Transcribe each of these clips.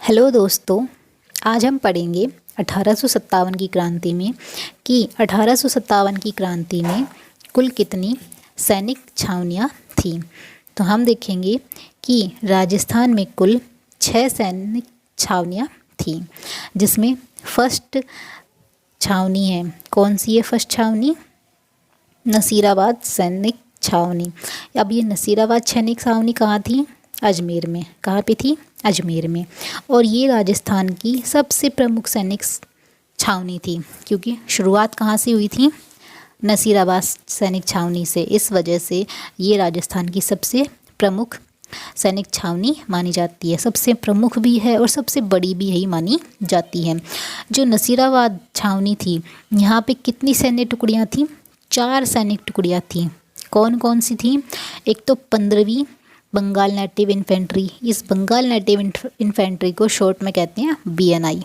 Hello दोस्तों, आज हम पढ़ेंगे 1857 की क्रांति में कि 1857 की क्रांति में कुल कितनी सैनिक छावनियाँ थीं। तो हम देखेंगे कि राजस्थान में कुल 6 सैनिक छावनियाँ थीं, जिसमें फर्स्ट छावनी है। कौन सी है फर्स्ट छावनी? नसीराबाद सैनिक छावनी। अब ये नसीराबाद सैनिक छावनी कहाँ थी? अजमेर में। कहाँ पे थी? अजमेर में। और ये राजस्थान की सबसे प्रमुख सैनिक छावनी थी, क्योंकि शुरुआत कहाँ से हुई थी? नसीराबाद सैनिक छावनी से। इस वजह से ये राजस्थान की सबसे प्रमुख सैनिक छावनी मानी जाती है। सबसे प्रमुख भी है और सबसे बड़ी भी यही मानी जाती है। जो नसीराबाद छावनी थी, यहाँ पे कितनी सैन्य टुकड़ियाँ थीं? 4 सैनिक टुकड़ियाँ थीं। कौन कौन सी थीं? एक तो 15वीं बंगाल नेटिव इन्फेंट्री। इस बंगाल नेटिव इन्फेंट्री को शॉर्ट में कहते हैं BNI।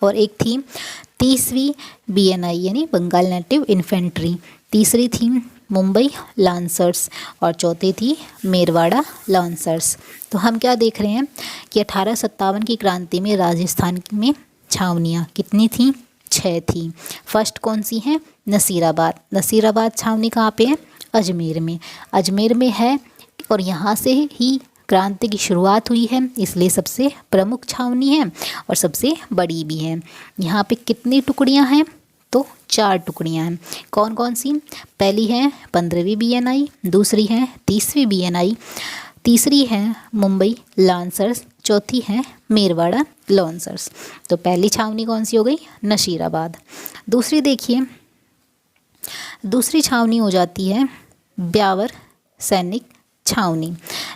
और एक थी 30वीं BNI यानी बंगाल नेटिव इन्फेंट्री। तीसरी थी मुंबई लांसर्स और चौथी थी मेरवाड़ा लांसर्स। तो हम क्या देख रहे हैं कि 1857 की क्रांति में राजस्थान में छावनियाँ कितनी थीं? 6 थी। फर्स्ट कौन सी है? नसीराबाद। नसीराबाद छावनी कहाँ पे है? अजमेर में। अजमेर में है और यहाँ से ही क्रांति की शुरुआत हुई है, इसलिए सबसे प्रमुख छावनी है और सबसे बड़ी भी है। यहाँ पे कितनी टुकड़ियाँ हैं? तो 4 टुकड़ियाँ हैं। कौन कौन सी? पहली है 15वीं BNI, दूसरी है 30वीं BNI, तीसरी है मुंबई लांसर्स, चौथी है मेरवाड़ा लांसर्स। तो पहली छावनी कौन सी हो गई? नसीराबाद। दूसरी देखिए, दूसरी छावनी हो जाती है ब्यावर सैनिक छावनी।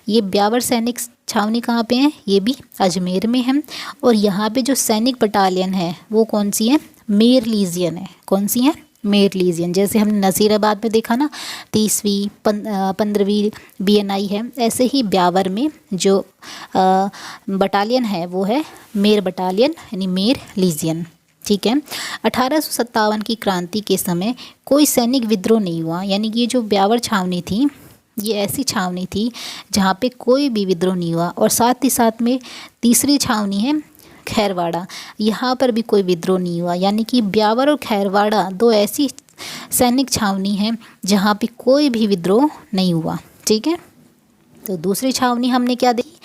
ये ब्यावर सैनिक छावनी कहाँ पे है? ये भी अजमेर में है। और यहाँ पे जो सैनिक बटालियन है वो कौन सी है? मेर लीजियन है। कौन सी है? मेर लीजियन। जैसे हमने नसीराबाद में देखा ना 30वीं 15वीं BNI है, ऐसे ही ब्यावर में जो बटालियन है वो है मेर बटालियन यानी मेर लीजियन। ठीक है। 1857 की क्रांति के समय कोई सैनिक विद्रोह नहीं हुआ, यानी कि ये जो ब्यावर छावनी थी ये ऐसी छावनी थी जहाँ पे कोई भी विद्रोह नहीं हुआ। और साथ ही साथ में तीसरी छावनी है खैरवाड़ा, यहाँ पर भी कोई विद्रोह नहीं हुआ। यानी कि ब्यावर और खैरवाड़ा 2 ऐसी सैनिक छावनी हैं जहाँ पे कोई भी विद्रोह नहीं हुआ। ठीक है। तो दूसरी छावनी हमने क्या देखी?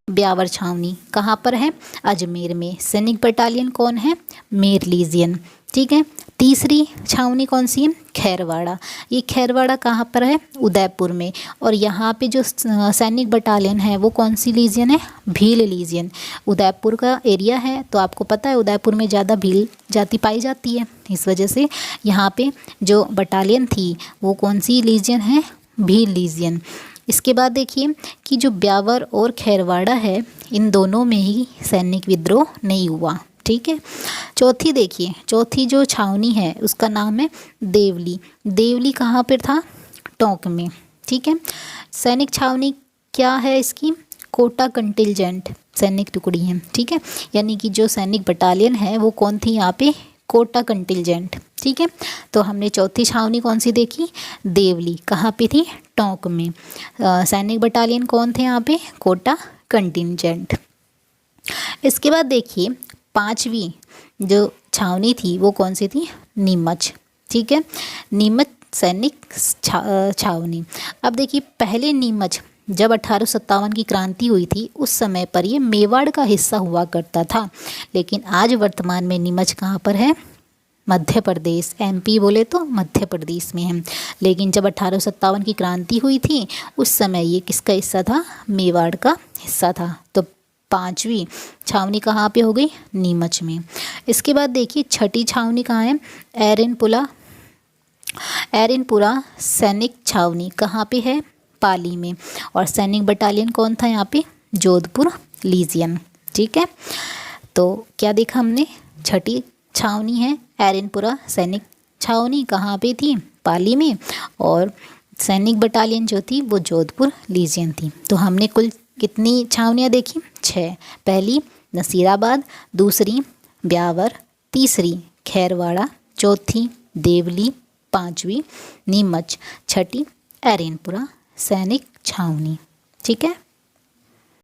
ब्यावर छावनी। कहाँ पर है? अजमेर में। सैनिक बटालियन कौन है? मेर लीजियन। ठीक है। तीसरी छावनी कौन सी है? खैरवाड़ा। ये खैरवाड़ा कहाँ पर है? उदयपुर में। और यहाँ पे जो सैनिक बटालियन है वो कौन सी लीजियन है? भील लीजियन। उदयपुर का एरिया है तो आपको पता है उदयपुर में ज़्यादा भील जाति पाई जाती है, इस वजह से यहाँ पे जो बटालियन थी वो कौन सी लीजियन है? भील लीजियन। इसके बाद देखिए कि जो ब्यावर और खैरवाड़ा है इन दोनों में ही सैनिक विद्रोह नहीं हुआ। ठीक है। चौथी देखिए, चौथी जो छावनी है उसका नाम है देवली। देवली कहाँ पर था? टोंक में। ठीक है। सैनिक छावनी क्या है इसकी? कोटा कंटिलजेंट सैनिक टुकड़ी है। ठीक है। यानी कि जो सैनिक बटालियन है वो कौन थी यहाँ पे? कोटा कंटिलजेंट। ठीक है। तो हमने चौथी छावनी कौन सी देखी? देवली। कहाँ पे थी? टोंक में। सैनिक बटालियन कौन थे यहाँ पे? कोटा कंटिंजेंट। इसके बाद देखिए 5वीं जो छावनी थी वो कौन सी थी? नीमच। ठीक है। नीमच सैनिक छावनी। अब देखिए पहले नीमच जब 1857 की क्रांति हुई थी उस समय पर ये मेवाड़ का हिस्सा हुआ करता था, लेकिन आज वर्तमान में नीमच कहाँ पर है? मध्य प्रदेश। MP बोले तो मध्य प्रदेश में है। लेकिन जब 1857 की क्रांति हुई थी उस समय ये किसका हिस्सा था? मेवाड़ का हिस्सा था। तो 5वीं छावनी कहाँ पे हो गई? नीमच में। इसके बाद देखिए 6ठी छावनी कहाँ है? एरनपुरा सैनिक छावनी। कहाँ पे है? पाली में। और सैनिक बटालियन कौन था यहाँ पे? जोधपुर लीजियन। ठीक है। तो क्या देखा हमने? 6ठी छावनी है एरनपुरा सैनिक छावनी। कहाँ पे थी? पाली में। और सैनिक बटालियन जो थी वो जोधपुर लीजियन थी। तो हमने कुल कितनी छावनियाँ देखी? 6। पहली नसीराबाद, दूसरी ब्यावर, तीसरी खैरवाड़ा, चौथी देवली, 5वीं नीमच, 6ठी एरनपुरा सैनिक छावनी। ठीक है।